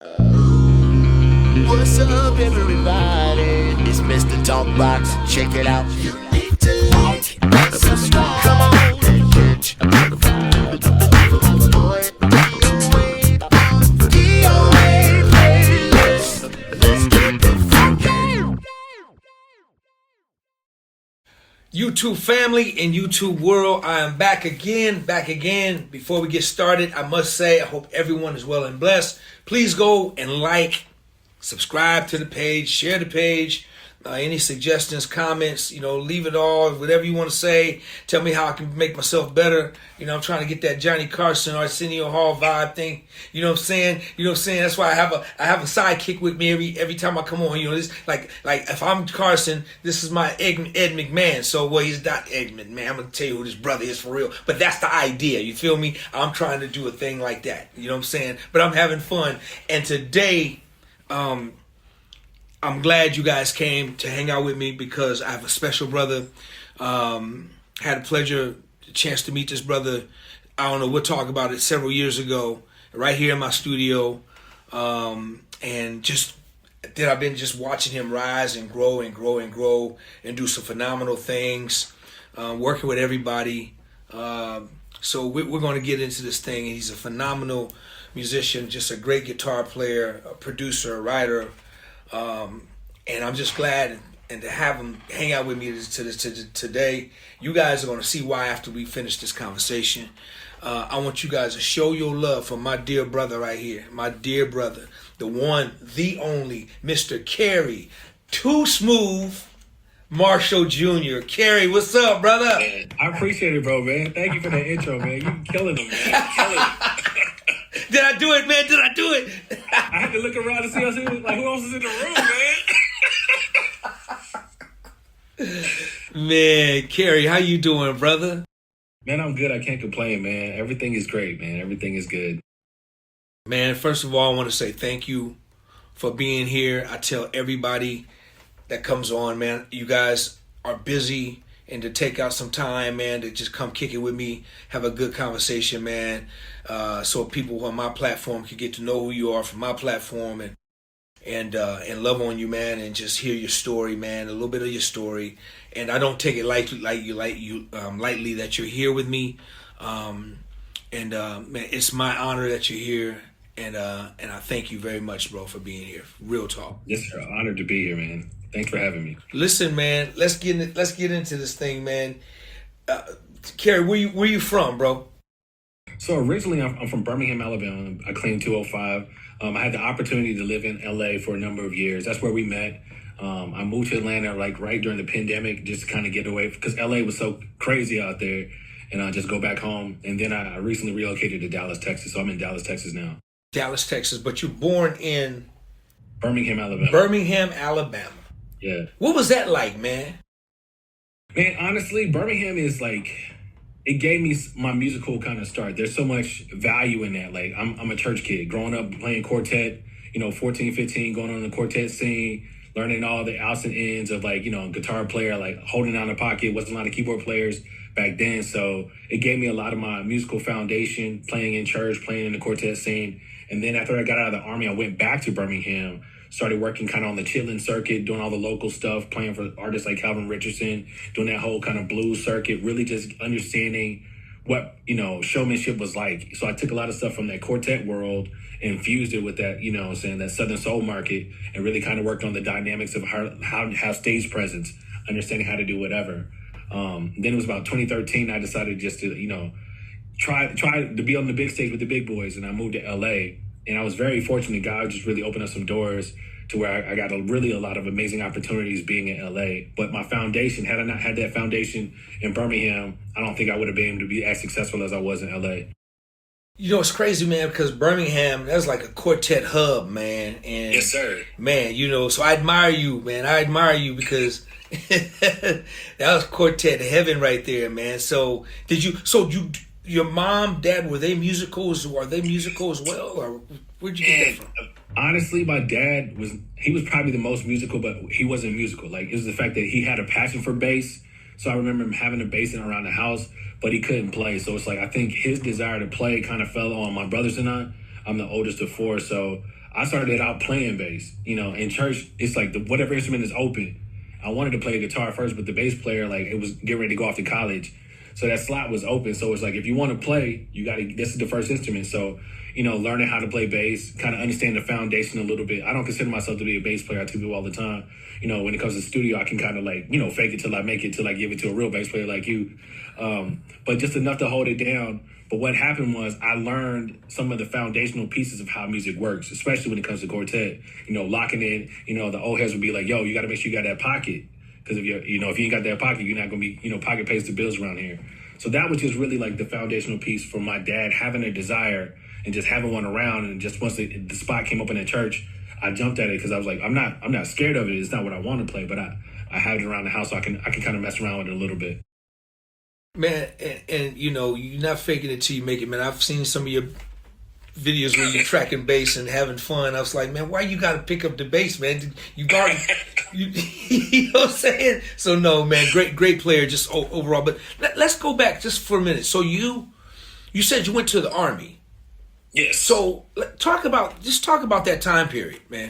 What's up, everybody? It's Mr. Talkbox. Check it out. You need to like, subscribe. Come on and catch a motherfucker. Boy, DOA playlist. Let's get the funky. YouTube family and YouTube world, I am back again. Before we get started, I must say, I hope everyone is well and blessed. Please go and like, subscribe to the page, share the page. Any suggestions, comments, leave it all, whatever you want to say. Tell me how I can make myself better. I'm trying to get that Johnny Carson or Arsenio Hall vibe thing. You know what I'm saying? That's why I have a sidekick with me every time I come on. This like if I'm Carson, this is my Ed McMahon. So he's not Ed McMahon. I'm gonna tell you who this brother is for real. But that's the idea. You feel me? I'm trying to do a thing like that. You know what I'm saying? But I'm having fun. And today, I'm glad you guys came to hang out with me because I have a special brother. Had a chance to meet this brother. I don't know, we'll talk about it several years ago, right here in my studio. And just that I've been just watching him rise and grow and do some phenomenal things, working with everybody. So we're going to get into this thing. He's a phenomenal musician, just a great guitar player, a producer, a writer. And I'm just glad and to have him hang out with me today. You guys are going to see why after we finish this conversation. I want you guys to show your love for my dear brother right here. My dear brother. The one, the only, Mr. Kerry Too Smooth Marshall Jr. Kerry, what's up, brother? Man, I appreciate it, bro, man. Thank you for that intro, man. You killing them, man. Killing them. Did I do it, man? Did I do it? I had to look around to see who else is in the room, man. Man, Kerry, how you doing, brother? Man, I'm good. I can't complain, man. Everything is great, man. Everything is good. Man, first of all, I want to say thank you for being here. I tell everybody that comes on, man, you guys are busy, and to take out some time, man, to just come kick it with me, have a good conversation, man, so people on my platform can get to know who you are from my platform and love on you, man, and just hear your story, man, a little bit of your story. And I don't take it lightly that you're here with me. Man, it's my honor that you're here, and I thank you very much, bro, for being here. Real talk. Yes, sir. Honored to be here, man. Thanks for having me. Listen, man, let's get into this thing, man. Kerry, where you from, bro? So originally, I'm from Birmingham, Alabama. I claim 205. I had the opportunity to live in LA for a number of years. That's where we met. I moved to Atlanta right during the pandemic, just to kind of get away because LA was so crazy out there, and I just go back home. And then I recently relocated to Dallas, Texas. So I'm in Dallas, Texas now. Dallas, Texas, but you're born in Birmingham, Alabama. Birmingham, Alabama. Yeah. What was that like, man? Man, honestly, Birmingham is like, it gave me my musical kind of start. There's so much value in that. Like, I'm a church kid. Growing up playing quartet, 14, 15, going on the quartet scene, learning all the outs and ends of guitar player, like holding down the pocket. Wasn't a lot of keyboard players back then. So it gave me a lot of my musical foundation, playing in church, playing in the quartet scene. And then after I got out of the Army, I went back to Birmingham, started working kind of on the chitlin circuit, doing all the local stuff, playing for artists like Calvin Richardson, doing that whole kind of blues circuit, really just understanding what, showmanship was like. So I took a lot of stuff from that quartet world and fused it with that, that Southern soul market, and really kind of worked on the dynamics of how to have stage presence, understanding how to do whatever. Then it was about 2013, I decided just to, try to be on the big stage with the big boys, and I moved to LA. And I was very fortunate. God just really opened up some doors to where I got a lot of amazing opportunities being in LA. But my foundation, had I not had that foundation in Birmingham, I don't think I would have been able to be as successful as I was in LA. It's crazy, man, because Birmingham, that's like a quartet hub, man. And yes, sir. Man, so I admire you, man. I admire you because that was quartet heaven right there, man. So your mom, dad, were they musicals? Are they musical as well? Or where'd you get that from? Honestly, my dad was probably the most musical, but he wasn't musical. Like, it was the fact that he had a passion for bass. So I remember him having a bass in around the house, but he couldn't play. So it's like, I think his desire to play kind of fell on my brothers and I. I'm the oldest of four, so I started out playing bass. In church, it's like whatever instrument is open. I wanted to play guitar first, but the bass player, like, it was getting ready to go off to college. So that slot was open. So it's like, if you want to play, this is the first instrument. So, learning how to play bass, kind of understand the foundation a little bit. I don't consider myself to be a bass player. I tell people all the time, when it comes to studio, I can kind of fake it till I make it, till I give it to a real bass player like you. But just enough to hold it down. But what happened was I learned some of the foundational pieces of how music works, especially when it comes to quartet. Locking in, the old heads would be like, yo, you got to make sure you got that pocket. Because if you ain't got that pocket, you're not going to be, pocket pays the bills around here. So that was just really like the foundational piece for my dad having a desire and just having one around. And just once the spot came up in the church, I jumped at it because I was like, I'm not scared of it. It's not what I want to play, but I have it around the house so I can kind of mess around with it a little bit. Man, and you're not faking it till you make it, man. I've seen some of your videos where you're tracking bass and having fun. I was like, man, why you got to pick up the bass, man? You know what I'm saying? So no, man, great player just overall. But let's go back just for a minute. So you said you went to the Army. Yes. So talk about that time period, man.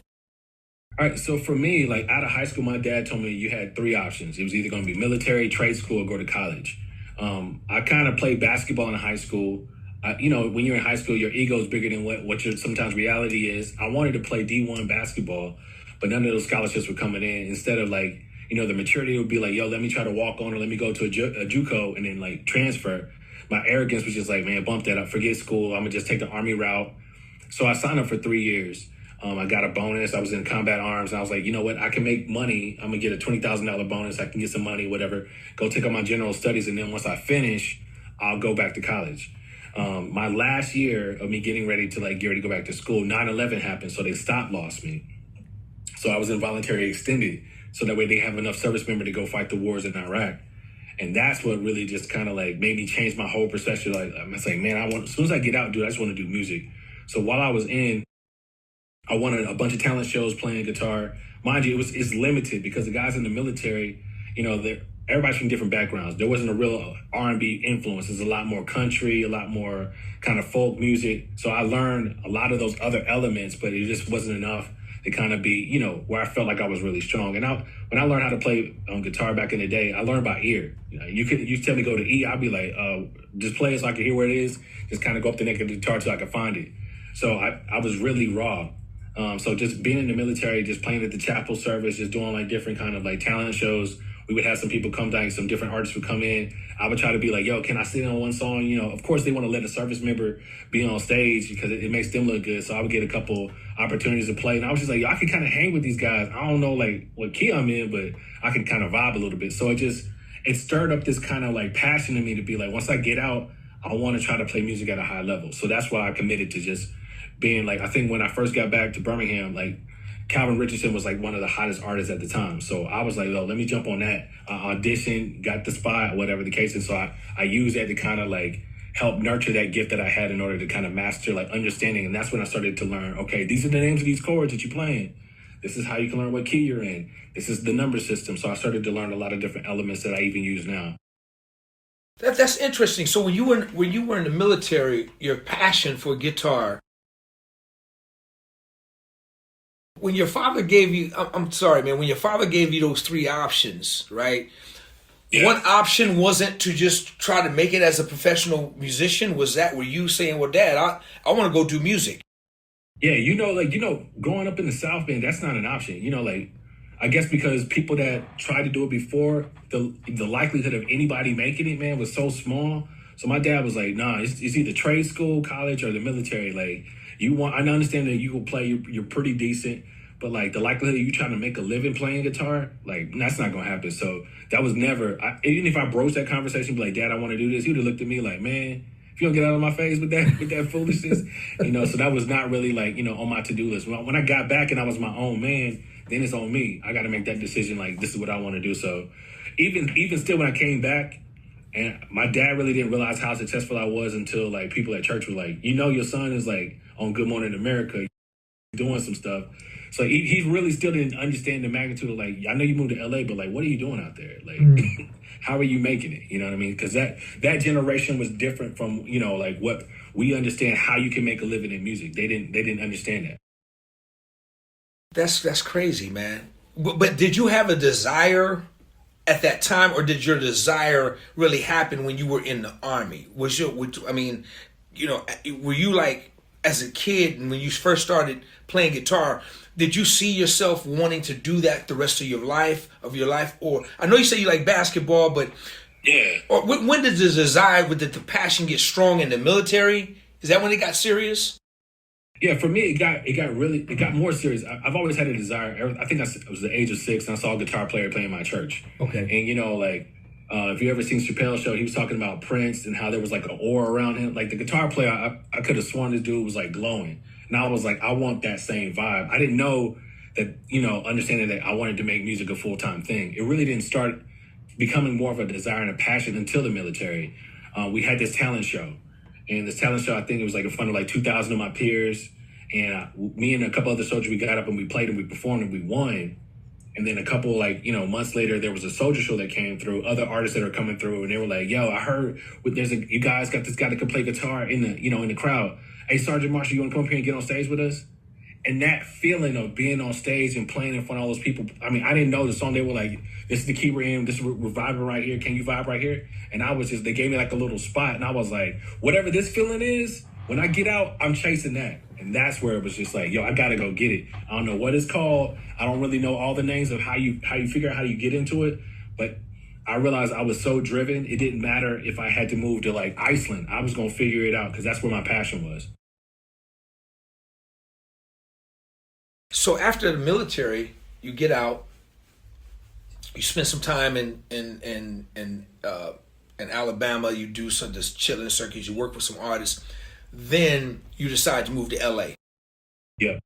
All right, so for me, like out of high school, my dad told me you had three options. It was either going to be military, trade school, or go to college. I kind of played basketball in high school. When you're in high school, your ego is bigger than what your sometimes reality is. I wanted to play D1 basketball, but none of those scholarships were coming in. Instead of the maturity would be like, yo, let me try to walk on or let me go to a JUCO and then transfer. My arrogance was just like, man, bump that up, forget school. I'm gonna just take the Army route. So I signed up for 3 years. I got a bonus. I was in combat arms. And I was like, you know what? I can make money. I'm going to get a $20,000 bonus. I can get some money, whatever. Go take up my general studies. And then once I finish, I'll go back to college. My last year of me getting ready to get ready to go back to school, 9/11 happened. So they lost me. So I was involuntary extended. So that way they have enough service member to go fight the wars in Iraq. And that's what really just kind of made me change my whole perspective. I'm saying, man, as soon as I get out, dude, I just want to do music. So while I was I won a bunch of talent shows playing guitar. Mind you, it's limited because the guys in the military, everybody's from different backgrounds. There wasn't a real R&B influence. There's a lot more country, a lot more kind of folk music. So I learned a lot of those other elements, but it just wasn't enough to kind of be, where I felt like I was really strong. And when I learned how to play guitar back in the day, I learned by ear. You tell me go to E, I'd be like, just play it so I can hear where it is. Just kind of go up the neck of the guitar till I can find it. So I was really raw. So just being in the military, just playing at the chapel service, just doing different kind of talent shows. We would have some people come down, some different artists would come in. I would try to be like, yo, can I sit in on one song? Of course they want to let a service member be on stage because it makes them look good. So I would get a couple opportunities to play. And I was just like, yo, I can kind of hang with these guys. I don't know what key I'm in, but I can kind of vibe a little bit. So it stirred up this kind of passion in me to be like, once I get out, I want to try to play music at a high level. So that's why I committed to just being I think when I first got back to Birmingham, Calvin Richardson was one of the hottest artists at the time. So I was like, yo, let me jump on that. I auditioned, got the spot, whatever the case is. So I used that to kind of help nurture that gift that I had in order to kind of master understanding. And that's when I started to learn, okay, these are the names of these chords that you're playing. This is how you can learn what key you're in. This is the number system. So I started to learn a lot of different elements that I even use now. That's interesting. So when you were in the military, your passion for guitar, when your father gave you, I'm sorry, man, when your father gave you those three options, right? Yeah. One option wasn't to just try to make it as a professional musician. Were you saying, well, Dad, I want to go do music? Yeah, growing up in the South, man, that's not an option. I guess because people that tried to do it before, the likelihood of anybody making it, man, was so small. So my dad was like, nah, it's either trade school, college, or the military. I understand that you will play, you're pretty decent, but the likelihood of you trying to make a living playing guitar, that's not going to happen. So that was never, even if I broached that conversation, be like, Dad, I want to do this, he would have looked at me like, man, if you don't get out of my face with that foolishness, so that was not really on my to-do list. When I got back and I was my own man, then it's on me. I got to make that decision, this is what I want to do. So even still when I came back, and my dad really didn't realize how successful I was until people at church were like, your son is on Good Morning America. doing some stuff. So he really still didn't understand the magnitude of like, I know you moved to LA, but like, what are you doing out there? Like, how are you making it? You know what I mean? Because that generation was different from, you know, like what we understand how you can make a living in music. They didn't understand that. That's crazy, man. But did you have a desire at that time, or did your desire really happen when you were in the Army? I mean, you know, were you like, as a kid and when you first started playing guitar, did you see yourself wanting to do that the rest of your life? Or I know you say you like basketball, but yeah. Or when did the desire, did the passion get strong in the military? Is that when it got serious? Yeah, for me, it got more serious. I've always had a desire. I think I was the age of 6 and I saw a guitar player playing my church. Okay. And you know, like, if you ever seen Chappelle's show, he was talking about Prince and how there was like an aura around him. Like the guitar player, I could have sworn this dude was like glowing. And I was like, I want that same vibe. I didn't know that, you know, understanding that I wanted to make music a full-time thing. It really didn't start becoming more of a desire and a passion until the military. We had this talent show. And this talent show, I think it was like in front of like 2,000 of my peers. And me and a couple other soldiers, we got up and we played and we performed and we won. And then a couple, like, you know, months later, there was a soldier show that came through, other artists that are coming through, and they were like, yo, I heard you guys got this guy that can play guitar in the crowd. Hey, Sergeant Marshall, you want to come up here and get on stage with us? And that feeling of being on stage and playing in front of all those people, I mean, I didn't know the song. They were like, this is the key we're in, this is we're vibing right here. Can you vibe right here? And they gave me like a little spot, and I was like, whatever this feeling is, when I get out, I'm chasing that. And that's where it was just like, yo, I gotta go get it. I don't know what it's called. I don't really know all the names of how you figure out how you get into it. But I realized I was so driven, it didn't matter if I had to move to like Iceland. I was gonna figure it out because that's where my passion was. So after the military, you get out, you spend some time in Alabama, you do some this chilling circuits, you work with some artists. Then you decide to move to LA. Yeah.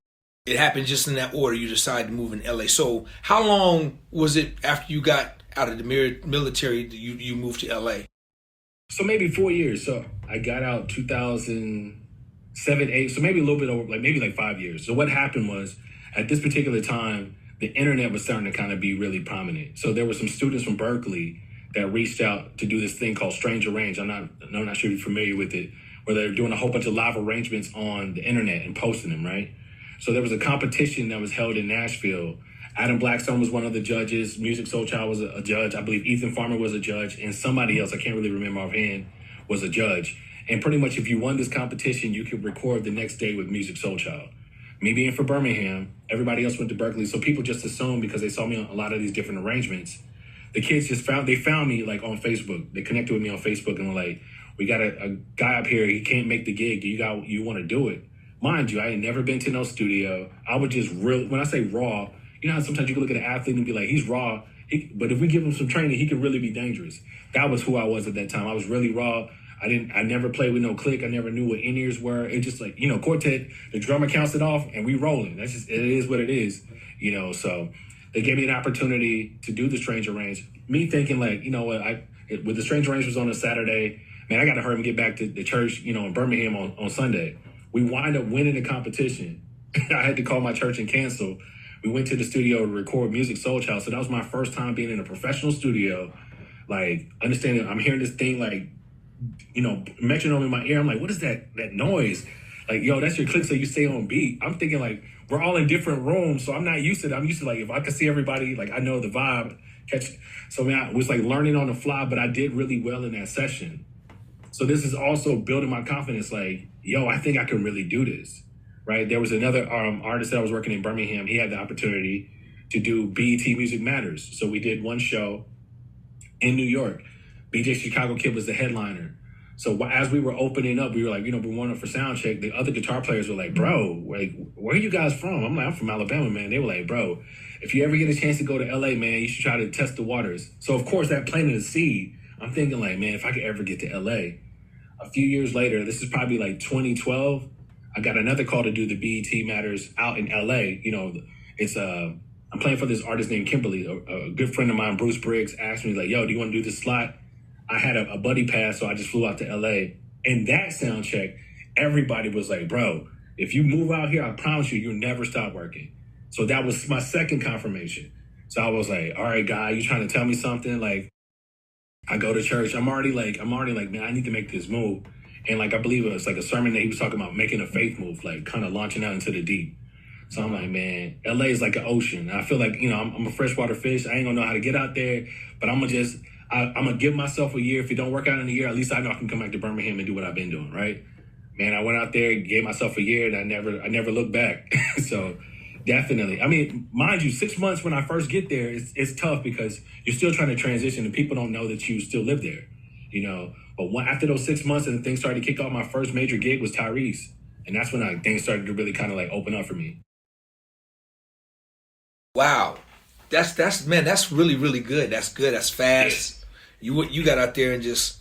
It happened just in that order. You decide to move in LA. So how long was it after you got out of the military that you moved to LA? So maybe 4 years. So I got out 2007, 8. So maybe a little bit over, maybe 5 years. So what happened was at this particular time, the internet was starting to kind of be really prominent. So there were some students from Berkeley that reached out to do this thing called Strange Arrange. I'm not sure if you're familiar with it, where they're doing a whole bunch of live arrangements on the internet and posting them, right? So there was a competition that was held in Nashville. Adam Blackstone was one of the judges. Music Soul Child was a judge. I believe Ethan Farmer was a judge. And somebody else, I can't really remember offhand, was a judge. And pretty much if you won this competition, you could record the next day with Music Soul Child. Me being for Birmingham, everybody else went to Berkeley. So people just assumed because they saw me on a lot of these different arrangements, the kids found me like on Facebook. They connected with me on Facebook and were like, we got a guy up here. He can't make the gig. You want to do it? Mind you, I had never been to no studio. I would just when I say raw, you know how sometimes you can look at an athlete and be like, he's raw. But if we give him some training, he can really be dangerous. That was who I was at that time. I was really raw. I never played with no click. I never knew what in-ears were. It just like, quartet, the drummer counts it off and we rolling. That's just, it is what it is, so they gave me an opportunity to do the Strange Arrange. Me thinking like, with the Strange Arrange was on a Saturday, man, I got to hurry and get back to the church, in Birmingham on Sunday. We wind up winning the competition. I had to call my church and cancel. We went to the studio to record Music Soul Child. So that was my first time being in a professional studio. Like, understanding, I'm hearing this thing like, metronome in my ear. I'm like, what is that noise? Like, yo, that's your click so you stay on beat. I'm thinking like, we're all in different rooms. So I'm not used to that. I'm used to like, if I could see everybody, like I know the vibe. So I was like learning on the fly, but I did really well in that session. So this is also building my confidence, like, yo, I think I can really do this, right? There was another artist that I was working in Birmingham. He had the opportunity to do BET Music Matters. So we did one show in New York. BJ Chicago Kid was the headliner. So as we were opening up, we were like, we went up for sound check. The other guitar players were like, bro, like, where are you guys from? I'm like, I'm from Alabama, man. They were like, bro, if you ever get a chance to go to LA, man, you should try to test the waters. So of course that planted a seed. I'm thinking like, man, if I could ever get to LA. A few years later, this is probably like 2012, I got another call to do the BET Matters out in LA. It's I'm playing for this artist named Kimberly. A good friend of mine, Bruce Briggs, asked me like, yo, do you want to do this slot? I had a buddy pass, so I just flew out to LA. And that sound check, everybody was like, bro, If you move out here, I promise you, you'll never stop working. So that was my second confirmation. So I was like, all right, guy, you trying to tell me something? Like, I go to church. I'm already like, man, I need to make this move. And like, I believe it was like a sermon that he was talking about making a faith move, like kind of launching out into the deep. So I'm like, man, LA is like an ocean. And I feel like, I'm a freshwater fish. I ain't gonna know how to get out there, but I'm gonna give myself a year. If it don't work out in a year, at least I know I can come back to Birmingham and do what I've been doing, right? Man, I went out there, gave myself a year, and I never looked back. So definitely. I mean, mind you, 6 months when I first get there, it's tough because you're still trying to transition and people don't know that you still live there, But after those 6 months and things started to kick off, my first major gig was Tyrese. And that's when things started to really kind of like open up for me. Wow. That's really, really good. That's good. That's fast. Yeah. You got out there and just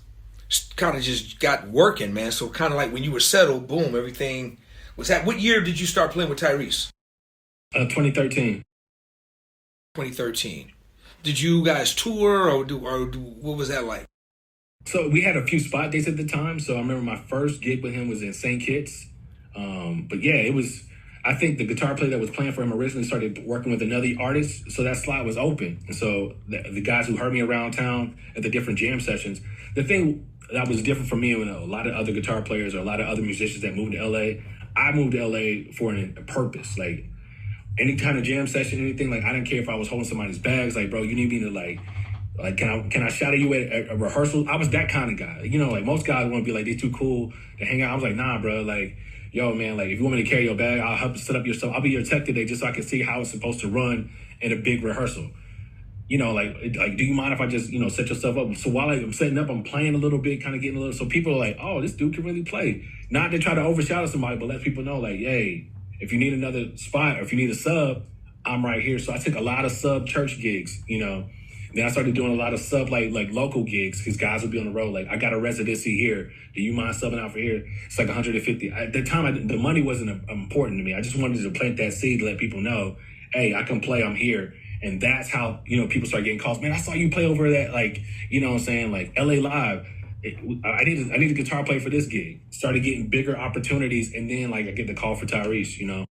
kind of just got working, man. So kind of like when you were settled, boom, everything was that. What year did you start playing with Tyrese? 2013. 2013. Did you guys tour or what was that like? So we had a few spot dates at the time. So I remember my first gig with him was in St. Kitts. But yeah, it was, I think the guitar player that was playing for him originally started working with another artist. So that slot was open. And so the guys who heard me around town at the different jam sessions, the thing that was different from me and a lot of other guitar players or a lot of other musicians that moved to LA, I moved to LA for a purpose. Like any kind of jam session, anything, like I didn't care if I was holding somebody's bags. Like, bro, you need me to like can I shout at you at a rehearsal? I was that kind of guy. Like most guys want to be like, they too cool to hang out. I was like, nah, bro, like, yo, man, like if you want me to carry your bag, I'll help set up your stuff. I'll be your tech today just so I can see how it's supposed to run in a big rehearsal. Like, do you mind if I just, set your stuff up? So while I'm setting up, I'm playing a little bit, kind of getting a little, so people are like, oh, this dude can really play. Not to try to overshadow somebody, but let people know like, hey, if you need another spot or if you need a sub, I'm right here. So I took a lot of sub church gigs, Then I started doing a lot of sub like local gigs because guys would be on the road. Like, I got a residency here. Do you mind subbing out for here? It's like 150. At the time, the money wasn't important to me. I just wanted to plant that seed to let people know, hey, I can play. I'm here. And that's how, people start getting calls. Man, I saw you play over that, like, what I'm saying? Like LA Live. I need a guitar player for this gig. Started getting bigger opportunities. And then like I get the call for Tyrese,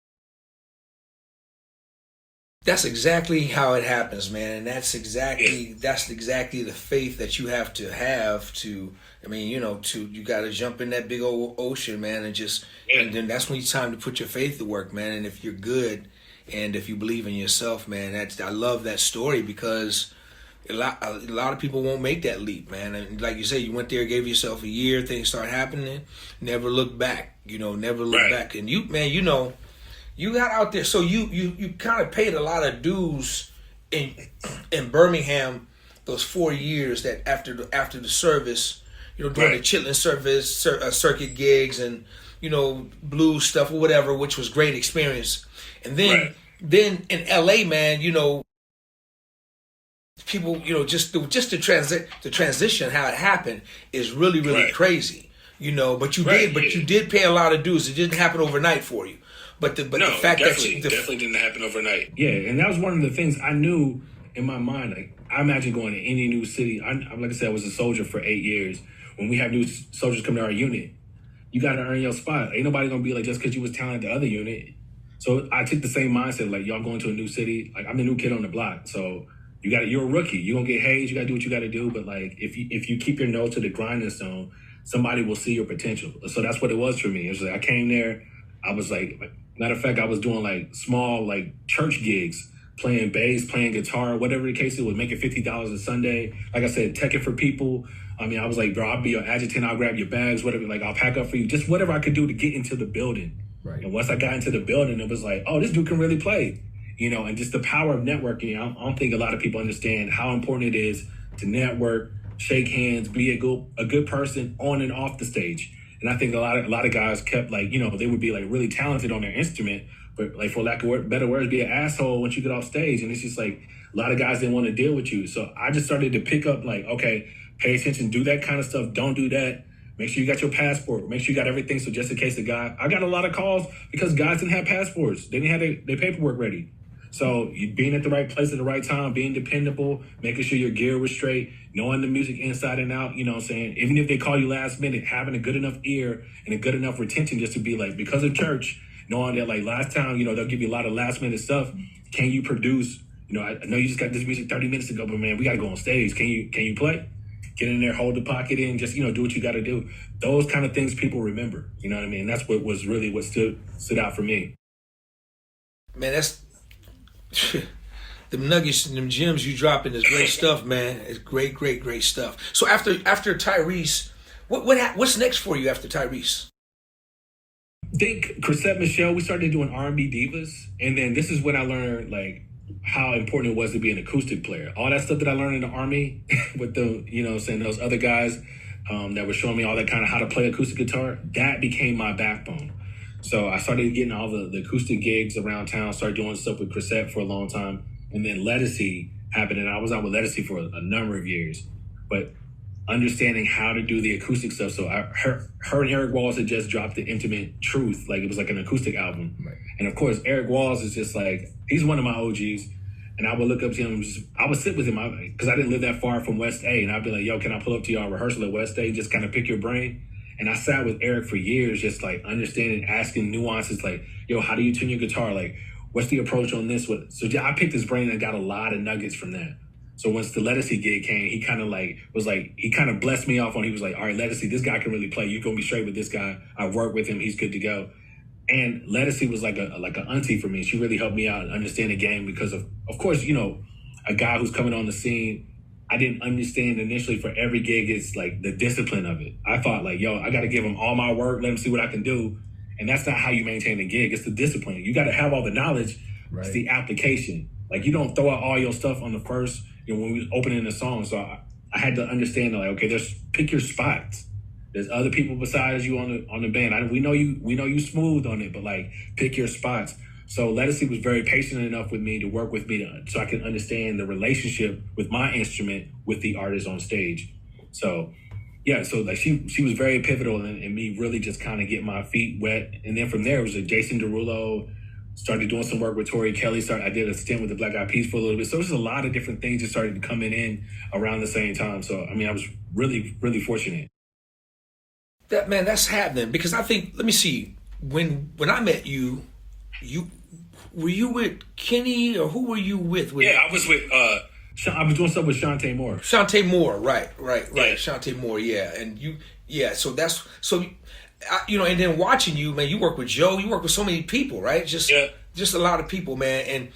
That's exactly how it happens, man. And that's exactly the faith that you have to you got to jump in that big old ocean, man, and then that's when it's time to put your faith to work, man. And if you're good and if you believe in yourself, man, I love that story because a lot of people won't make that leap, man. And like you say, you went there, gave yourself a year, things start happening, never look back, never look back. And you got out there, so you kind of paid a lot of dues in Birmingham those 4 years that after the service, doing the Chitlin service, circuit gigs and blues stuff or whatever, which was great experience. And then in LA, man, people, just the transition, how it happened is really crazy, But you did pay a lot of dues. It didn't happen overnight for you. But the fact definitely didn't happen overnight. Yeah, and that was one of the things I knew in my mind. Like, I imagine going to any new city. Like I said, I was a soldier for 8 years. When we have new soldiers come to our unit, you got to earn your spot. Ain't nobody going to be like, just because you was talented the other unit. So I took the same mindset, like, y'all going to a new city. Like, I'm the new kid on the block. So you're a rookie. You're going to get hazed. You got to do what you got to do. But, like, if you keep your nose to the grinding zone, somebody will see your potential. So that's what it was for me. It was like I came there. I was like, matter of fact, I was doing like small like church gigs, playing bass, playing guitar, whatever the case it was, making $50 a Sunday. Like I said, teching for people. I mean, I was like, bro, I'll be your adjutant. I'll grab your bags, whatever. Like, I'll pack up for you. Just whatever I could do to get into the building. Right. And once I got into the building, it was like, oh, this dude can really play. And just the power of networking. I don't think a lot of people understand how important it is to network, shake hands, be a good person on and off the stage. And I think a lot of guys kept like, they would be like really talented on their instrument, but like for lack of better words, be an asshole once you get off stage. And it's just like a lot of guys didn't want to deal with you. So I just started to pick up like, okay, pay attention, do that kind of stuff. Don't do that. Make sure you got your passport. Make sure you got everything. So just in case I got a lot of calls because guys didn't have passports. They didn't have their paperwork ready. So you being at the right place at the right time, being dependable, making sure your gear was straight, knowing the music inside and out, what I'm saying? Even if they call you last minute, having a good enough ear and a good enough retention just to be like, because of church, knowing that like last time, they'll give you a lot of last minute stuff. Can you produce? I know you just got this music 30 minutes ago, but man, we got to go on stage. Can you play? Get in there, hold the pocket in, just, do what you got to do. Those kind of things people remember, you know what I mean? That's what was really what stood out for me. Man, that's them nuggets and them gems you dropping is great stuff, man. It's great, great, great stuff. So after Tyrese, what's next for you after Tyrese? I think Chrisette Michelle, we started doing R&B divas, and then this is when I learned like how important it was to be an acoustic player. All that stuff that I learned in the Army with the, saying those other guys that were showing me all that kind of how to play acoustic guitar, that became my backbone. So I started getting all the acoustic gigs around town, started doing stuff with Chrisette for a long time. And then Lettucey happened, and I was out with Lettucey for a number of years. But understanding how to do the acoustic stuff. So her and Eric Walls had just dropped the Intimate Truth. Like, it was like an acoustic album. Right. And of course, Eric Walls is just like, he's one of my OGs. And I would look up to him, I would sit with him because I didn't live that far from West A. And I'd be like, yo, can I pull up to y'all rehearsal at West A? Just kind of pick your brain. And I sat with Eric for years, just like understanding, asking nuances like, yo, how do you tune your guitar? Like, what's the approach on this? So I picked his brain and got a lot of nuggets from that. So once the Lettucey gig came, he kind of blessed me off on, he was like, all right, Lettucey, this guy can really play. You're going to be straight with this guy. I work with him. He's good to go. And Lettucey was like an auntie for me. She really helped me out and understand the game because of course, a guy who's coming on the scene, I didn't understand initially for every gig, it's like the discipline of it. I thought like, yo, I got to give him all my work, let him see what I can do. And that's not how you maintain a gig. It's the discipline. You got to have all the knowledge. Right. It's the application. Like, you don't throw out all your stuff on the first, when we opening the song. So I had to understand that, like, okay, pick your spots. There's other people besides you on the band. We know you smooth on it, but like, pick your spots. So Lettucey was very patient enough with me to work with me so I can understand the relationship with my instrument with the artist on stage. So yeah, so like she was very pivotal in me really just kind of getting my feet wet. And then from there it was a Jason Derulo, started doing some work with Tori Kelly. I did a stint with the Black Eyed Peas for a little bit. So there's a lot of different things that started coming in around the same time. So I mean, I was really, really fortunate. That's happening because I think, let me see, when I met you were you with Kenny or who were you with? Yeah, I was with I was doing stuff with Shantae Moore. Shantae Moore, right. Yeah. Shantae Moore, yeah. And and then watching you, man, you work with Joe, you work with so many people, right? Just a lot of people, man. And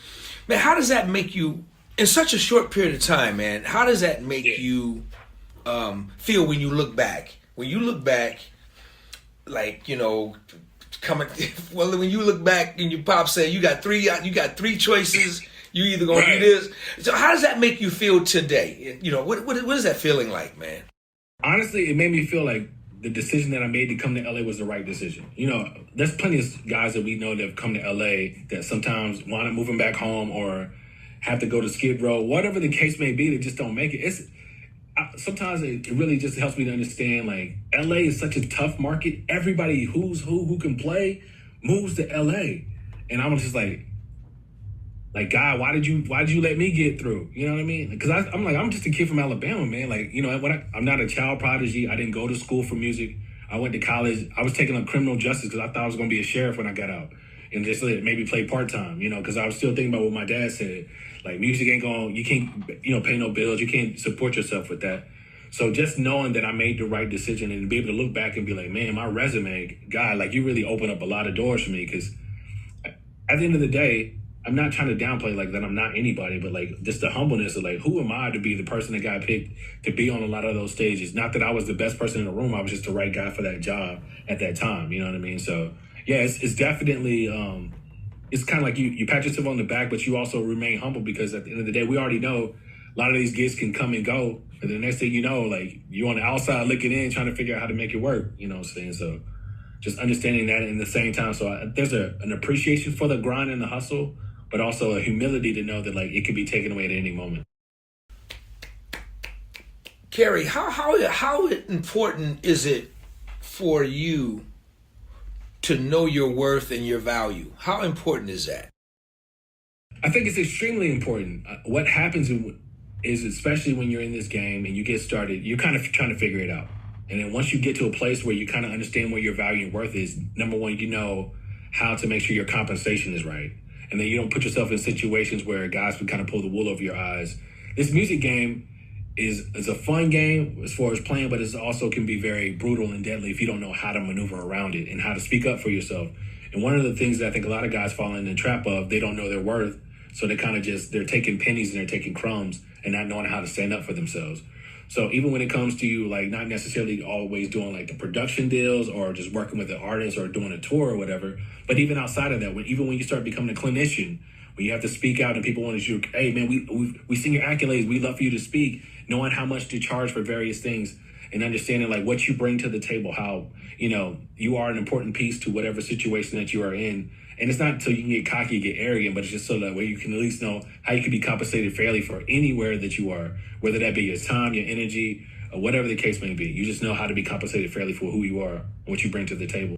man, how does that make you in such a short period of time, man? How does that make you feel when you look back? When you look back, like, when you look back and your pop said you got three choices, you either gonna do this. So how does that make you feel today? What is that feeling like, man? Honestly, it made me feel like the decision that I made to come to LA was the right decision. There's plenty of guys that we know that have come to LA that sometimes wind up moving back home or have to go to Skid Row, whatever the case may be, they just don't make it. Sometimes it really just helps me to understand, like, LA is such a tough market. Everybody who can play moves to LA. And I was just like, God, why did you let me get through? You know what I mean? Because I'm just a kid from Alabama, man. Like, I'm not a child prodigy. I didn't go to school for music. I went to college. I was taking up criminal justice because I thought I was going to be a sheriff when I got out. And just maybe play part-time, because I was still thinking about what my dad said. Like, music ain't going, you can't, pay no bills. You can't support yourself with that. So just knowing that I made the right decision and be able to look back and be like, man, my resume, God, like, you really opened up a lot of doors for me. Because at the end of the day, I'm not trying to downplay like that I'm not anybody, but like just the humbleness of like, who am I to be the person that got picked to be on a lot of those stages? Not that I was the best person in the room. I was just the right guy for that job at that time. You know what I mean? So yeah, it's definitely, it's kind of like you pat yourself on the back, but you also remain humble because at the end of the day, we already know a lot of these gigs can come and go. And the next thing you know, like, you're on the outside looking in, trying to figure out how to make it work. You know what I'm saying? So just understanding that in the same time. So there's an appreciation for the grind and the hustle, but also a humility to know that, like, it could be taken away at any moment. Kerry, how important is it for you to know your worth and your value? How important is that? I think it's extremely important. What happens is, especially when you're in this game and you get started, you're kind of trying to figure it out. And then once you get to a place where you kind of understand what your value and worth is, number one, you know how to make sure your compensation is right. And then you don't put yourself in situations where guys can kind of pull the wool over your eyes. This music game is a fun game as far as playing, but it also can be very brutal and deadly if you don't know how to maneuver around it and how to speak up for yourself. And one of the things that I think a lot of guys fall in the trap of, they don't know their worth. So they kind of they're taking pennies and they're taking crumbs and not knowing how to stand up for themselves. So even when it comes to you, like not necessarily always doing like the production deals or just working with an artist or doing a tour or whatever, but even outside of that, even when you start becoming a clinician, when you have to speak out and people want to, hey man, we sing your accolades, we love for you to speak, knowing how much to charge for various things and understanding like what you bring to the table, how, you are an important piece to whatever situation that you are in. And it's not so you can get cocky, get arrogant, but it's just so that way you can at least know how you can be compensated fairly for anywhere that you are, whether that be your time, your energy, or whatever the case may be. You just know how to be compensated fairly for who you are and what you bring to the table.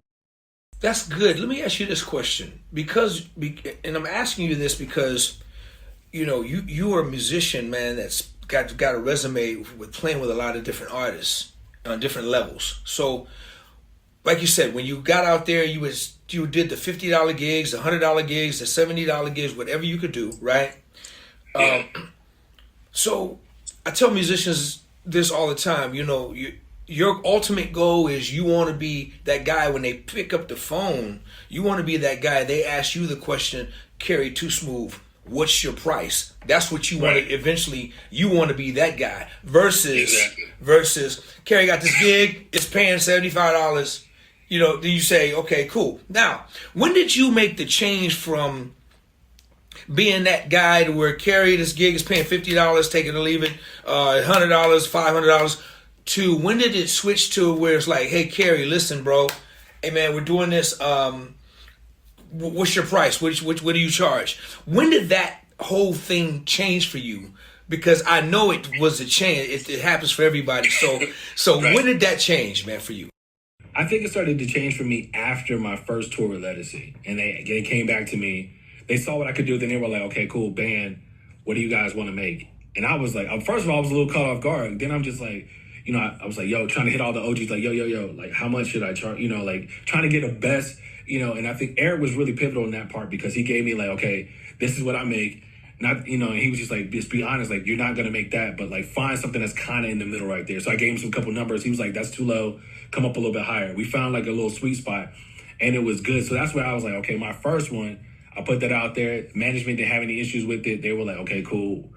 That's good. Let me ask you this question, and I'm asking you this because, you are a musician, man, that's got a resume with playing with a lot of different artists on different levels. So, like you said, when you got out there, you did the $50 gigs, the $100 gigs, the $70 gigs, whatever you could do, right? Yeah. So I tell musicians this all the time. Your ultimate goal is you want to be that guy when they pick up the phone. You want to be that guy. They ask you the question, Kerry Too Smooth, what's your price? That's what you want to eventually. You want to be that guy versus Kerry got this gig. It's paying $75. Then you say, okay, cool. Now, when did you make the change from being that guy to where Kerry, this gig is paying $50, take it or leave it, $100, $500, to when did it switch to where it's like, hey, Kerry, listen, bro, hey, man, we're doing this. What's your price? What do you charge? When did that whole thing change for you? Because I know it was a change. It happens for everybody. So Right. When did that change, man, for you? I think it started to change for me after my first tour with Legacy. And they came back to me. They saw what I could do. Then they were like, okay, cool, band, what do you guys want to make? And I was like, first of all, I was a little caught off guard. Then I'm just like, I was like, trying to hit all the OGs, like, yo, like, how much should I charge? Like, trying to get a best, and I think Eric was really pivotal in that part because he gave me, like, okay, this is what I make. Not, and he was just like, just be honest, like, you're not going to make that, but, like, find something that's kind of in the middle right there. So I gave him some couple numbers. He was like, that's too low. Come up a little bit higher. We found, like, a little sweet spot, and it was good. So that's where I was like, okay, my first one, I put that out there. Management didn't have any issues with it. They were like, okay, cool.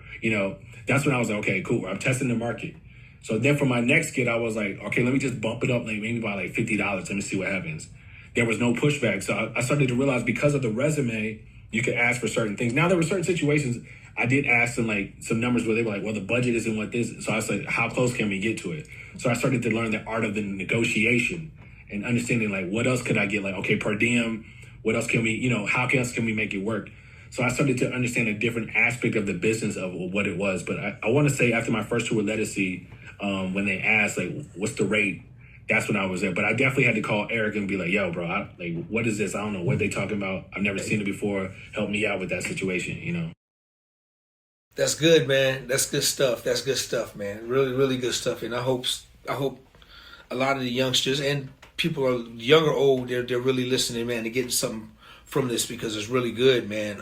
That's when I was like, okay, cool. I'm testing the market. So then for my next kid, I was like, okay, let me just bump it up, like maybe by like $50. Let me see what happens. There was no pushback. So I started to realize because of the resume, you could ask for certain things. Now there were certain situations I did ask them like some numbers where they were like, well, the budget isn't what this is. So I was like, how close can we get to it? So I started to learn the art of the negotiation and understanding like, what else could I get? Like, okay, per diem, what else can we, how else can we make it work? So I started to understand a different aspect of the business of what it was. But I want to say after my first tour with Legacy, when they asked, like, what's the rate? That's when I was there. But I definitely had to call Eric and be like, yo, bro, what is this? I don't know what they talking about. I've never seen it before. Help me out with that situation, That's good, man. That's good stuff. That's good stuff, man. Really, really good stuff. And I hope a lot of the youngsters and people are young or old, they're really listening, man. They're getting something from this because it's really good, man.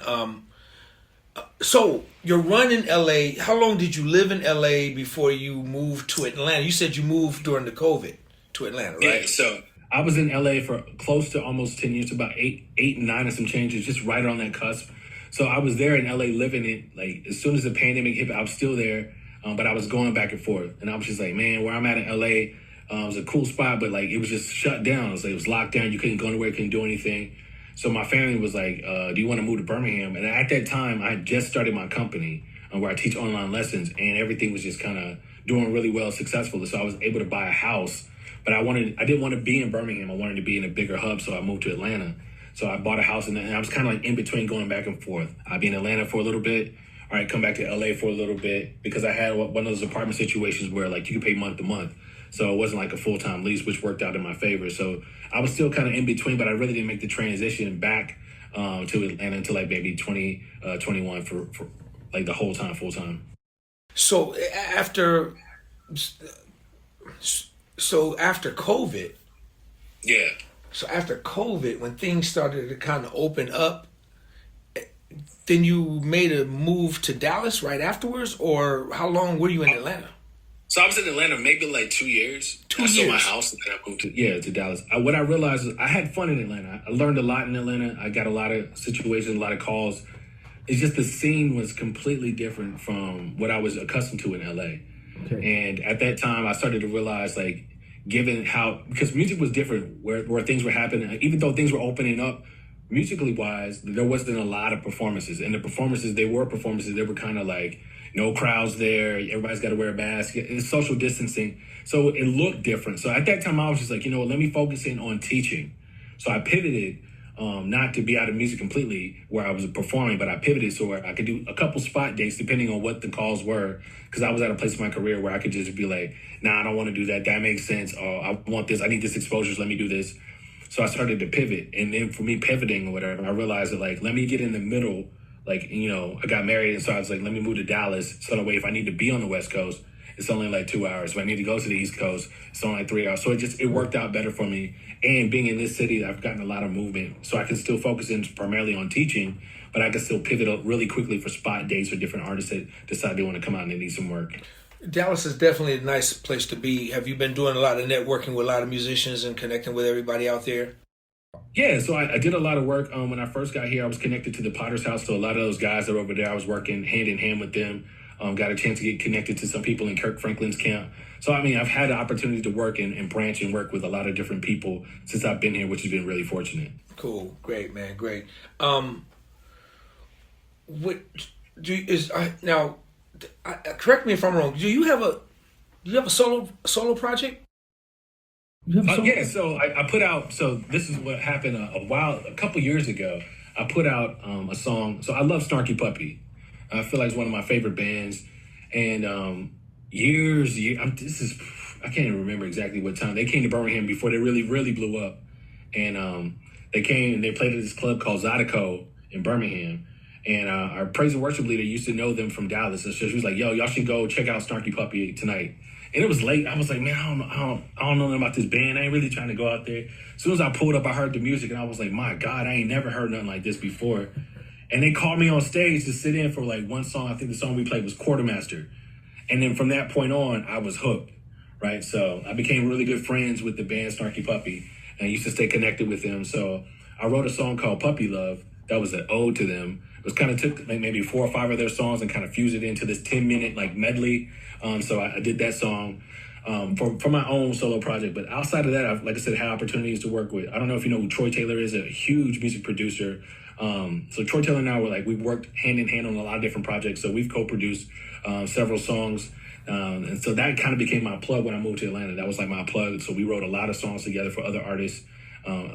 So you're running LA. How long did you live in LA before you moved to Atlanta? You said you moved during the COVID to Atlanta, right? Yeah, so I was in LA for close to almost 10 years, about eight and nine and some changes, just right on that cusp. So I was there in LA living it. Like as soon as the pandemic hit, I was still there, but I was going back and forth. And I was just like, man, where I'm at in LA, it was a cool spot, but like it was just shut down. It was locked down. You couldn't go anywhere, couldn't do anything. So my family was like, do you want to move to Birmingham? And at that time, I had just started my company where I teach online lessons, and everything was just kind of doing really well, successfully. So I was able to buy a house, but I didn't want to be in Birmingham. I wanted to be in a bigger hub, so I moved to Atlanta. So I bought a house, and I was kind of like in between going back and forth. I'd be in Atlanta for a little bit, all right, come back to LA for a little bit, because I had one of those apartment situations where like you could pay month to month. So it wasn't like a full-time lease, which worked out in my favor. So I was still kind of in between, but I really didn't make the transition back to Atlanta until like maybe 2021 for like the whole time, full time. So after COVID, Yeah. So after COVID, when things started to kind of open up, then you made a move to Dallas right afterwards, or how long were you in Atlanta? So I was in Atlanta maybe like 2 years. 2 Sold my years. house and then I moved to Dallas. What I realized is I had fun in Atlanta. I learned a lot in Atlanta. I got a lot of situations, a lot of calls. It's just the scene was completely different from what I was accustomed to in LA. Okay. And at that time, I started to realize, like, given how, because music was different, where things were happening, even though things were opening up, musically wise, there wasn't a lot of performances. And the performances, they were kind of like, no crowds there, everybody's got to wear a mask, it's social distancing. So it looked different. So at that time, I was just like, you know what, let me focus in on teaching. So I pivoted, not to be out of music completely where I was performing, but I pivoted so where I could do a couple spot dates depending on what the calls were, because I was at a place in my career where I could just be like, nah, I don't want to do that. That makes sense. Oh, I want this. I need this exposure. So let me do this. So I started to pivot. And then for me pivoting or whatever, I realized that, like, let me get in the middle. Like, you know, I got married. And so I was like, let me move to Dallas. So that way, if I need to be on the West Coast, it's only like 2 hours. If I need to go to the East Coast, it's only like 3 hours. So it worked out better for me. And being in this city, I've gotten a lot of movement. So I can still focus in primarily on teaching, but I can still pivot up really quickly for spot dates or different artists that decide they want to come out and they need some work. Dallas is definitely a nice place to be. Have you been doing a lot of networking with a lot of musicians and connecting with everybody out there? Yeah, so I did a lot of work. When I first got here, I was connected to the Potter's House. So a lot of those guys that were over there, I was working hand in hand with them. Got a chance to get connected to some people in Kirk Franklin's camp. So, I mean, I've had the opportunity to work and branch and work with a lot of different people since I've been here, which has been really fortunate. Cool. Great, man. Great. Correct me if I'm wrong. Do you have a solo project? Yeah, so I put out, so this is what happened a couple years ago. I put out a song. So I love Snarky Puppy. I feel like it's one of my favorite bands. And I can't even remember exactly what time. They came to Birmingham before they really, really blew up. And they came and they played at this club called Zydeco in Birmingham. And our praise and worship leader used to know them from Dallas. So she was like, yo, y'all should go check out Snarky Puppy tonight. And it was late. I was like, man, I don't know nothing about this band. I ain't really trying to go out there. As soon as I pulled up, I heard the music and I was like, my God, I ain't never heard nothing like this before. And they called me on stage to sit in for like one song. I think the song we played was Quartermaster. And then from that point on, I was hooked, right? So I became really good friends with the band Snarky Puppy and I used to stay connected with them. So I wrote a song called Puppy Love that was an ode to them. It was kind of took like maybe 4 or 5 of their songs and kind of fused it into this 10-minute like medley. So I did that song for my own solo project. But outside of that, I've, like I said, had opportunities to work with. I don't know if you know who Troy Taylor is, a huge music producer. So Troy Taylor and I we've worked hand in hand on a lot of different projects. So we've co-produced several songs. And so that kind of became my plug when I moved to Atlanta. That was like my plug. So we wrote a lot of songs together for other artists,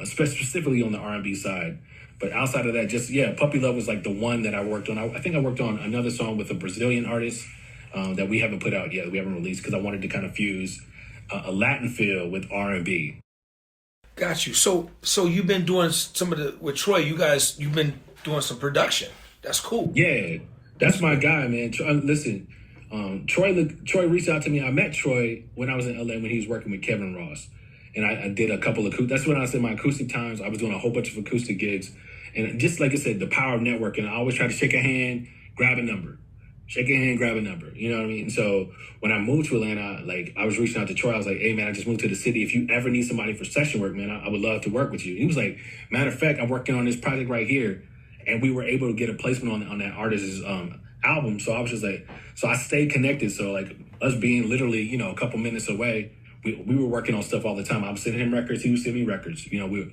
specifically on the R&B side. But outside of that, Puppy Love was like the one that I worked on. I think I worked on another song with a Brazilian artist that we haven't put out yet. We haven't released because I wanted to kind of fuse a Latin feel with R&B. Got you. So you've been doing with Troy. You've been doing some production. That's cool. Yeah, that's my guy, man. Listen, Troy reached out to me. I met Troy when I was in LA when he was working with Kevin Ross. And I did a couple of, that's when I said my acoustic times. I was doing a whole bunch of acoustic gigs. And just like I said, the power of networking, I always try to shake a hand, grab a number. Shake a hand, grab a number. You know what I mean? So when I moved to Atlanta, like I was reaching out to Troy. I was like, hey, man, I just moved to the city. If you ever need somebody for session work, man, I would love to work with you. He was like, matter of fact, I'm working on this project right here. And we were able to get a placement on that artist's album. So I was just like, so I stayed connected. So like us being literally, a couple minutes away, we were working on stuff all the time. I was sending him records. He would send me records.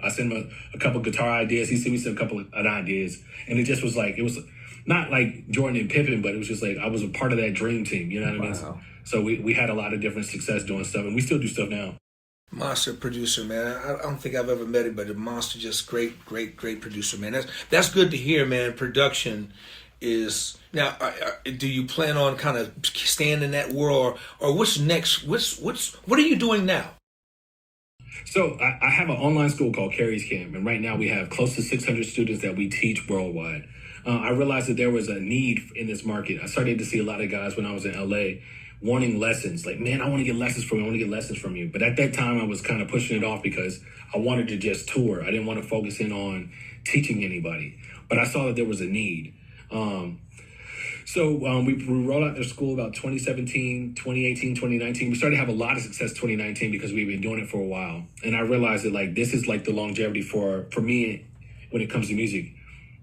I sent him a couple guitar ideas. He sent me a couple of ideas. And it just was like, it was not like Jordan and Pippen, but it was just like I was a part of that dream team. You know what I mean? So we had a lot of different success doing stuff. And we still do stuff now. Monster producer, man. I don't think I've ever met him, but a monster, just great producer, man. That's good to hear, man. Production is... Now, do you plan on kind of staying in that world, or what's next? What are you doing now? So I have an online school called Kerry's Camp, and right now we have close to 600 students that we teach worldwide. I realized that there was a need in this market. I started to see a lot of guys when I was in LA wanting lessons. Like, man, I want to get lessons from you. I want to get lessons from you. But at that time, I was kind of pushing it off because I wanted to just tour. I didn't want to focus in on teaching anybody. But I saw that there was a need. So we rolled out their school about 2017, 2018, 2019. We started to have a lot of success 2019 because we've been doing it for a while. And I realized that like this is like the longevity for me when it comes to music.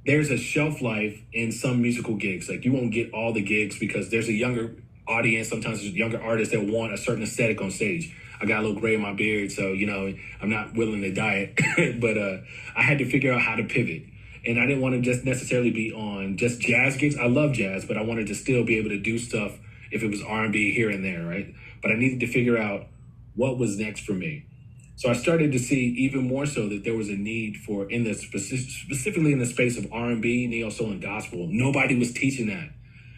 There's a shelf life in some musical gigs. Like you won't get all the gigs because there's a younger audience. Sometimes there's younger artists that want a certain aesthetic on stage. I got a little gray in my beard, so, you know, I'm not willing to dye it. But I had to figure out how to pivot. And I didn't want to just necessarily be on just jazz gigs. I love jazz, but I wanted to still be able to do stuff if it was R&B here and there, right? But I needed to figure out what was next for me. So I started to see even more so that there was a need for, in the specifically in the space of R&B, neo soul, and gospel. Nobody was teaching that.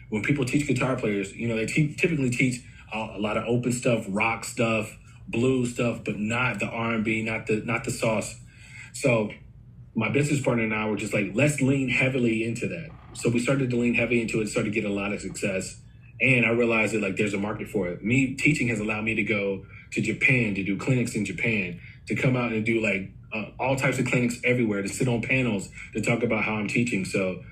When people teach guitar players, you know, they typically teach a lot of open stuff, rock stuff, blues stuff, but not the R&B, not the sauce. So my business partner and I were just like, let's lean heavily into that. So we started to lean heavily into it, started to get a lot of success. And I realized that like there's a market for it. Me teaching has allowed me to go to Japan, to do clinics in Japan, to come out and do like all types of clinics everywhere, to sit on panels, to talk about how I'm teaching. So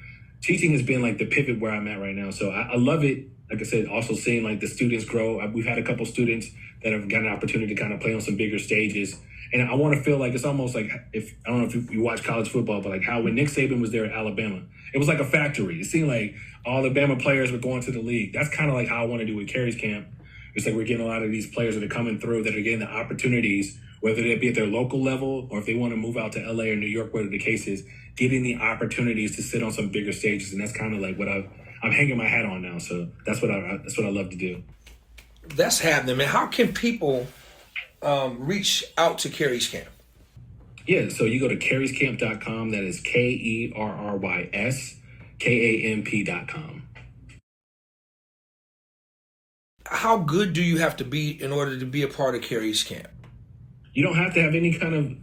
teaching has been like the pivot where I'm at right now. So I love it. Like I said, also seeing like the students grow. We've had a couple students that have got an opportunity to kind of play on some bigger stages. And I want to feel like it's almost like if I don't know if you watch college football, but like how when Nick Saban was there at Alabama, it was like a factory. It seemed like all the Bama players were going to the league. That's kind of like how I want to do with Kerry's camp. It's like we're getting a lot of these players that are coming through that are getting the opportunities, whether they be at their local level or if they want to move out to LA or New York, whatever the case is, getting the opportunities to sit on some bigger stages. And that's kind of like what I'm hanging my hat on now. So that's what I love to do. That's happening, man. How can people reach out to Kerry's camp? Yeah, so you go to kerryscamp.com. That is KERRYSKAMP.com. How good do you have to be in order to be a part of Kerry's camp? You don't have to have any kind of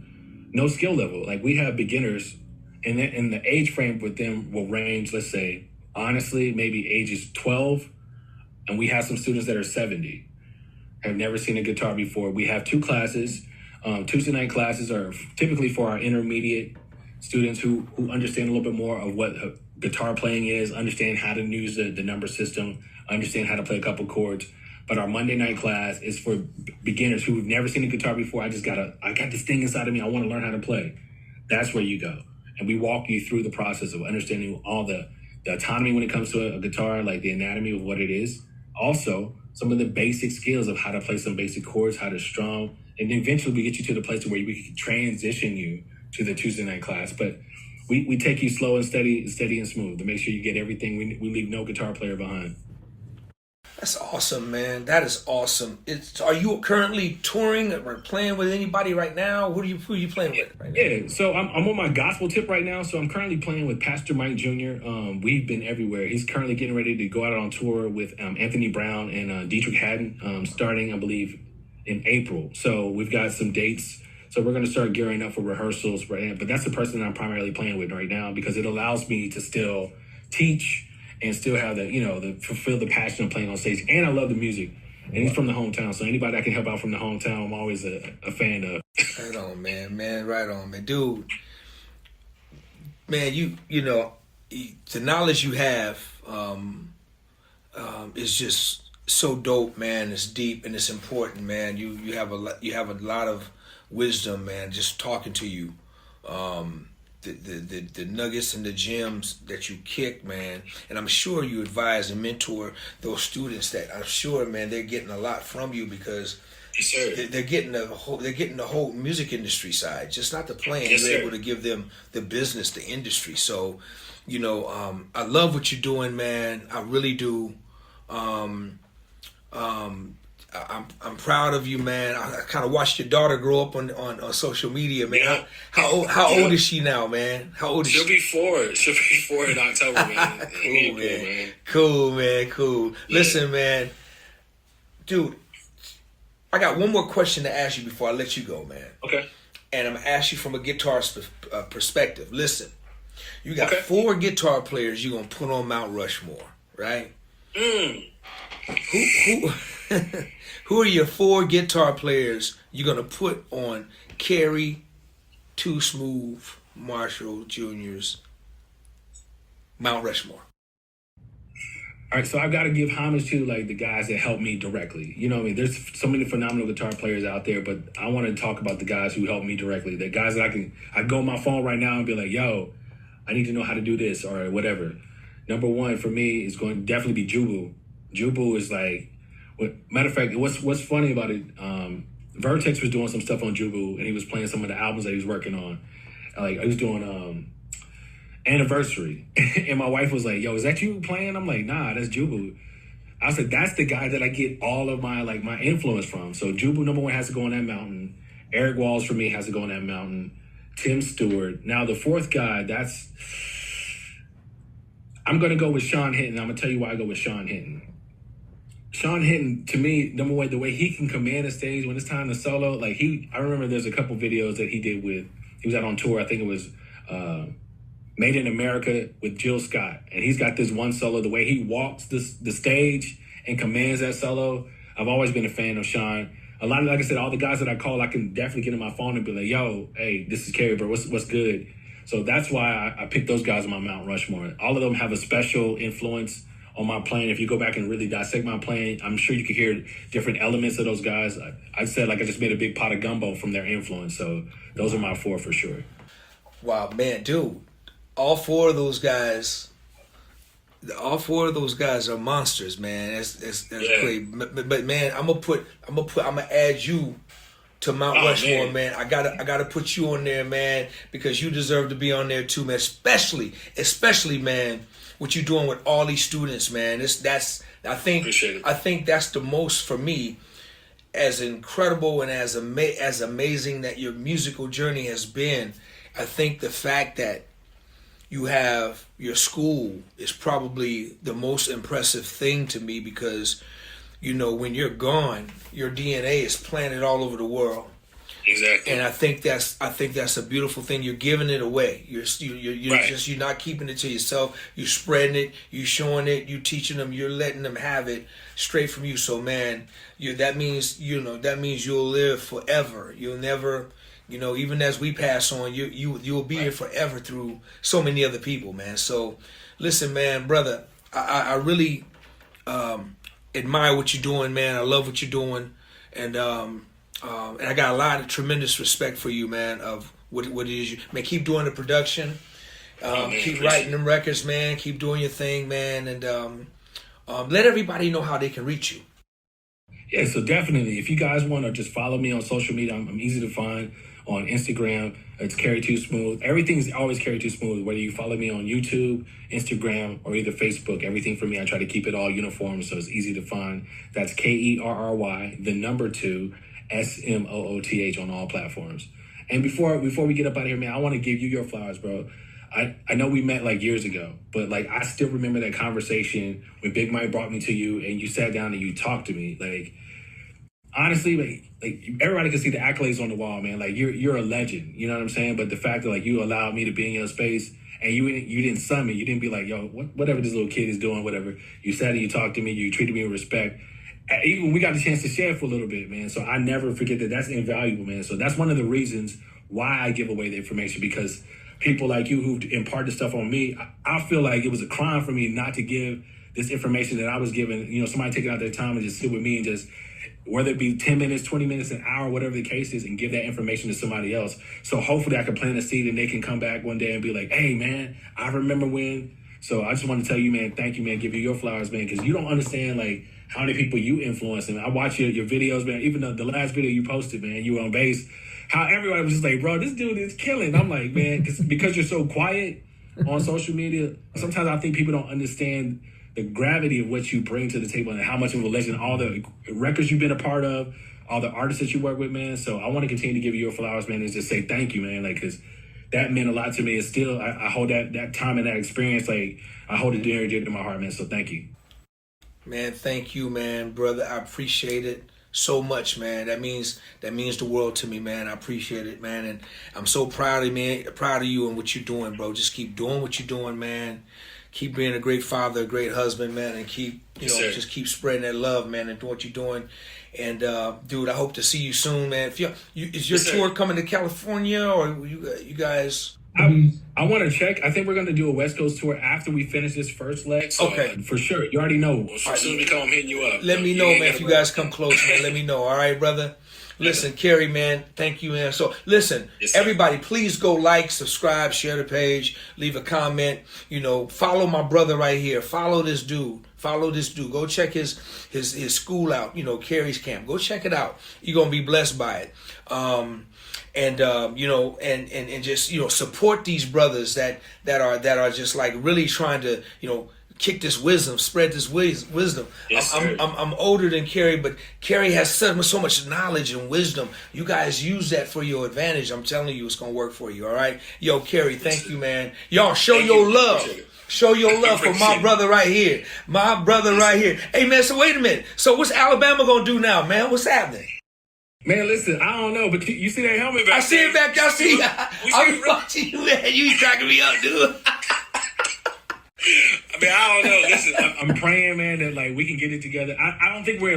no skill level. Like we have beginners, and the age frame with them will range, let's say, honestly, maybe ages 12, and we have some students that are 70. Have never seen a guitar before. We have 2 classes. Tuesday night classes are typically for our intermediate students who understand a little bit more of what guitar playing is, understand how to use the number system, understand how to play a couple chords. But our Monday night class is for beginners who've never seen a guitar before. I got this thing inside of me. I want to learn how to play. That's where you go. And we walk you through the process of understanding all the autonomy when it comes to a guitar, like the anatomy of what it is. Also, some of the basic skills of how to play some basic chords, how to strum, and eventually we get you to the place where we can transition you to the Tuesday night class. But we take you slow and steady and smooth to make sure you get everything. We leave no guitar player behind. That's awesome, man. That is awesome. Are you currently touring or playing with anybody right now? Who are you playing with right now? Yeah, so I'm on my gospel tip right now. So I'm currently playing with Pastor Mike Jr. We've been everywhere. He's currently getting ready to go out on tour with Anthony Brown and Dietrich Haddon starting, I believe, in April. So we've got some dates. So we're going to start gearing up for rehearsals. But that's the person that I'm primarily playing with right now because it allows me to still teach and still have fulfill the passion of playing on stage. And I love the music. And he's from the hometown. So anybody that can help out from the hometown, I'm always a fan of. Right on, man. Right on, man. Dude, man, you know, the knowledge you have is just so dope, man. It's deep and it's important, man. You have a lot of wisdom, man, just talking to you. The nuggets and the gems that you kick, man, and I'm sure you advise and mentor those students that I'm sure, man, they're getting a lot from you because yes, sir. they're getting the whole music industry side, just not the playing. Yes, you're sir. able to give them the business, the industry. So, you know, I love what you're doing, man. I really do. I'm proud of you, man. I kind of watched your daughter grow up on social media, man. Yeah. How old is she now, man? How old is She'll be 4. She'll be 4 in October, man. Cool, man. Cool. Yeah. Listen, man. Dude, I got one more question to ask you before I let you go, man. Okay. And I'm going to ask you from a guitar perspective. Listen, you got Okay. 4 guitar players you're going to put on Mount Rushmore, right? Who who are your 4 guitar players you're gonna put on Kerry Too Smooth Marshall Jr.'s Mount Rushmore? All right, so I've got to give homage to like the guys that helped me directly. You know what I mean? There's so many phenomenal guitar players out there, but I want to talk about the guys who helped me directly. The guys that I go on my phone right now and be like, yo, I need to know how to do this or whatever. Number 1 for me is going to definitely be Jubu. Jubu is like, matter of fact, what's funny about it, Vertex was doing some stuff on Jubu and he was playing some of the albums that he was working on. Like he was doing Anniversary. And my wife was like, yo, is that you playing? I'm like, nah, that's Jubu. I said, that's the guy that I get all of my influence from. So Jubu, number 1, has to go on that mountain. Eric Walls, for me, has to go on that mountain. Tim Stewart. Now, the 4th guy, I'm going to go with Sean Hinton. I'm going to tell you why I go with Sean Hinton. Sean Hinton, to me, number 1, the way he can command a stage when it's time to solo, I remember there's a couple videos that he did he was out on tour, I think it was Made in America with Jill Scott. And he's got this one solo, the way he walks the stage and commands that solo. I've always been a fan of Sean. A lot of, like I said, all the guys that I call, I can definitely get in my phone and be like, yo, hey, this is Kerry, bro, what's good? So that's why I picked those guys on my Mount Rushmore. All of them have a special influence on my playing. If you go back and really dissect my playing, I'm sure you could hear different elements of those guys. I said, I just made a big pot of gumbo from their influence. So those are my 4 for sure. Wow, man, dude. All 4 of those guys are monsters, man. That's great. But man, I'm gonna add you to Mount Rushmore, man. I gotta put you on there, man, because you deserve to be on there too, man. Especially, man, what you're doing with all these students, man. I think that's the most for me, as incredible and as amazing that your musical journey has been. I think the fact that you have your school is probably the most impressive thing to me, because, you know, when you're gone, your DNA is planted all over the world. Exactly. And I think that's a beautiful thing. You're giving it away. You're Right. you're not keeping it to yourself. You're spreading it. You're showing it. You're teaching them. You're letting them have it straight from you. So man, that means you'll live forever. You'll never. You know, even as we pass on, you'll be here forever through so many other people, man. So, listen, man, brother, I really admire what you're doing, man. I love what you're doing, and I got a lot of tremendous respect for you, man. Of what it is, man. Keep doing the production, keep writing them records, man. Keep doing your thing, man, and let everybody know how they can reach you. Yeah, so definitely, if you guys want to just follow me on social media, I'm easy to find on Instagram. It's Kerry Too Smooth. Everything's always Kerry Too Smooth, whether you follow me on YouTube, Instagram, or either Facebook. Everything for me, I try to keep it all uniform, so it's easy to find. That's KERRY, the number 2, SMOOTH on all platforms. And before we get up out of here, man, I want to give you your flowers, bro. I know we met years ago, but I still remember that conversation when Big Mike brought me to you and you sat down and you talked to me. Honestly, everybody can see the accolades on the wall, man. You're a legend, you know what I'm saying? But the fact that you allowed me to be in your space and you didn't sun me, you didn't be like, yo, whatever this little kid is doing, whatever. You sat and you talked to me, you treated me with respect. Even we got the chance to share for a little bit, man. So I never forget that. That's invaluable, man. So that's one of the reasons why I give away the information, because people like you who impart the stuff on me, I feel like it was a crime for me not to give this information that I was given. Somebody taking out their time and just sit with me and just, whether it be 10 minutes, 20 minutes, an hour, whatever the case is, and give that information to somebody else. So hopefully I can plant a seed and they can come back one day and be like, hey, man, I remember when. So I just want to tell you, man, thank you, man. Give you your flowers, man, because you don't understand, how many people you influence. And I watch your videos, man. Even the last video you posted, man, you were on bass. How everybody was just like, bro, this dude is killing. I'm like, man, because you're so quiet on social media, sometimes I think people don't understand the gravity of what you bring to the table and how much of a legend, all the records you've been a part of, all the artists that you work with, man. So I want to continue to give you your flowers, man, and just say thank you, man, because that meant a lot to me. It's still, I hold that time and that experience, I hold it dear to my heart, man. So thank you. Man, thank you, man, brother. I appreciate it so much, man. That means the world to me, man. I appreciate it, man, and I'm so proud of you and what you're doing, bro. Just keep doing what you're doing, man. keep being a great father, a great husband, man, and keep just keep spreading that love, man, and what you're doing. And dude, I hope to see you soon, man. If is your tour coming to California, or you guys? I want to check. I think we're going to do a West Coast tour after we finish this first leg. So, okay, for sure. You already know. As soon as we come, I'm hitting you up. Let me know, man. If you guys come close, man, let me know. All right, brother. Listen, Kerry, man, thank you, man. So, listen, everybody, please go like, subscribe, share the page, leave a comment. Follow my brother right here. Follow this dude. Go check his school out. Kerry's camp. Go check it out. You're gonna be blessed by it. And just support these brothers that are just like really trying to kick this wisdom, spread this wisdom. Yes, I'm older than Kerry, but Kerry has so much knowledge and wisdom. You guys use that for your advantage. I'm telling you, it's gonna work for you. All right, yo, Kerry, thank you, man. Y'all show your love. Show your love for my brother right here. My brother right here. Hey, man, so wait a minute. So what's Alabama gonna do now, man? What's happening? Man, listen, I don't know, but you see that helmet back I see it back. I see. I'm it. watching you, man. You cracking me up, dude. I mean, I don't know. Listen, I'm praying, man, that like we can get it together. I don't think we're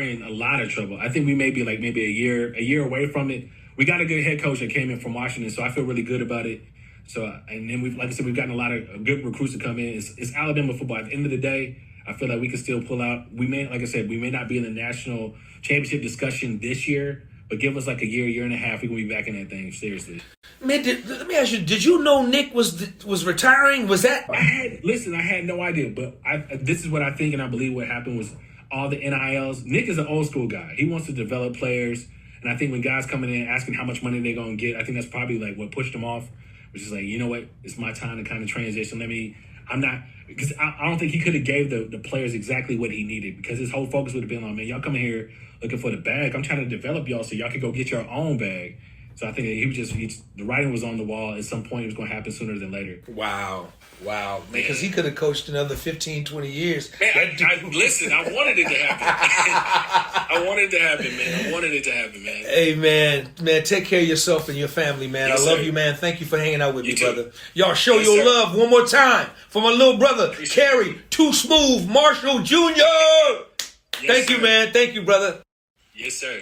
in a lot of trouble. I think we may be maybe a year away from it. We got a good head coach that came in from Washington, so I feel really good about it. So, and then we've gotten a lot of good recruits to come in. It's Alabama football. At the end of the day, I feel like we can still pull out. We may not be in the national championship discussion this year, but give us like a year and a half, we can be back in that thing, seriously. Man, let me ask you, did you know Nick was retiring? Was that? I had no idea, but this is what I think and I believe what happened was all the NILs. Nick is an old school guy. He wants to develop players, and I think when guys coming in asking how much money they're going to get, I think that's probably like what pushed him off, which is like, you know what, it's my time to kind of transition. Because I don't think he could have gave the players exactly what he needed, because his whole focus would have been on, man, y'all coming here looking for the bag. I'm trying to develop y'all so y'all can go get your own bag. So I think the writing was on the wall. At some point, it was going to happen sooner than later. Wow, man, because he could have coached another 15, 20 years. Man, listen, I wanted it to happen. I wanted it to happen, man. Hey, man, take care of yourself and your family, man. Yes, I love sir. you, man. Thank you for hanging out with me, too. brother. Y'all show Yes, your sir. love one more time for my little brother, Kerry Too Smooth Marshall Jr. Yes, Thank you, sir. man. Thank you, brother. Yes, sir.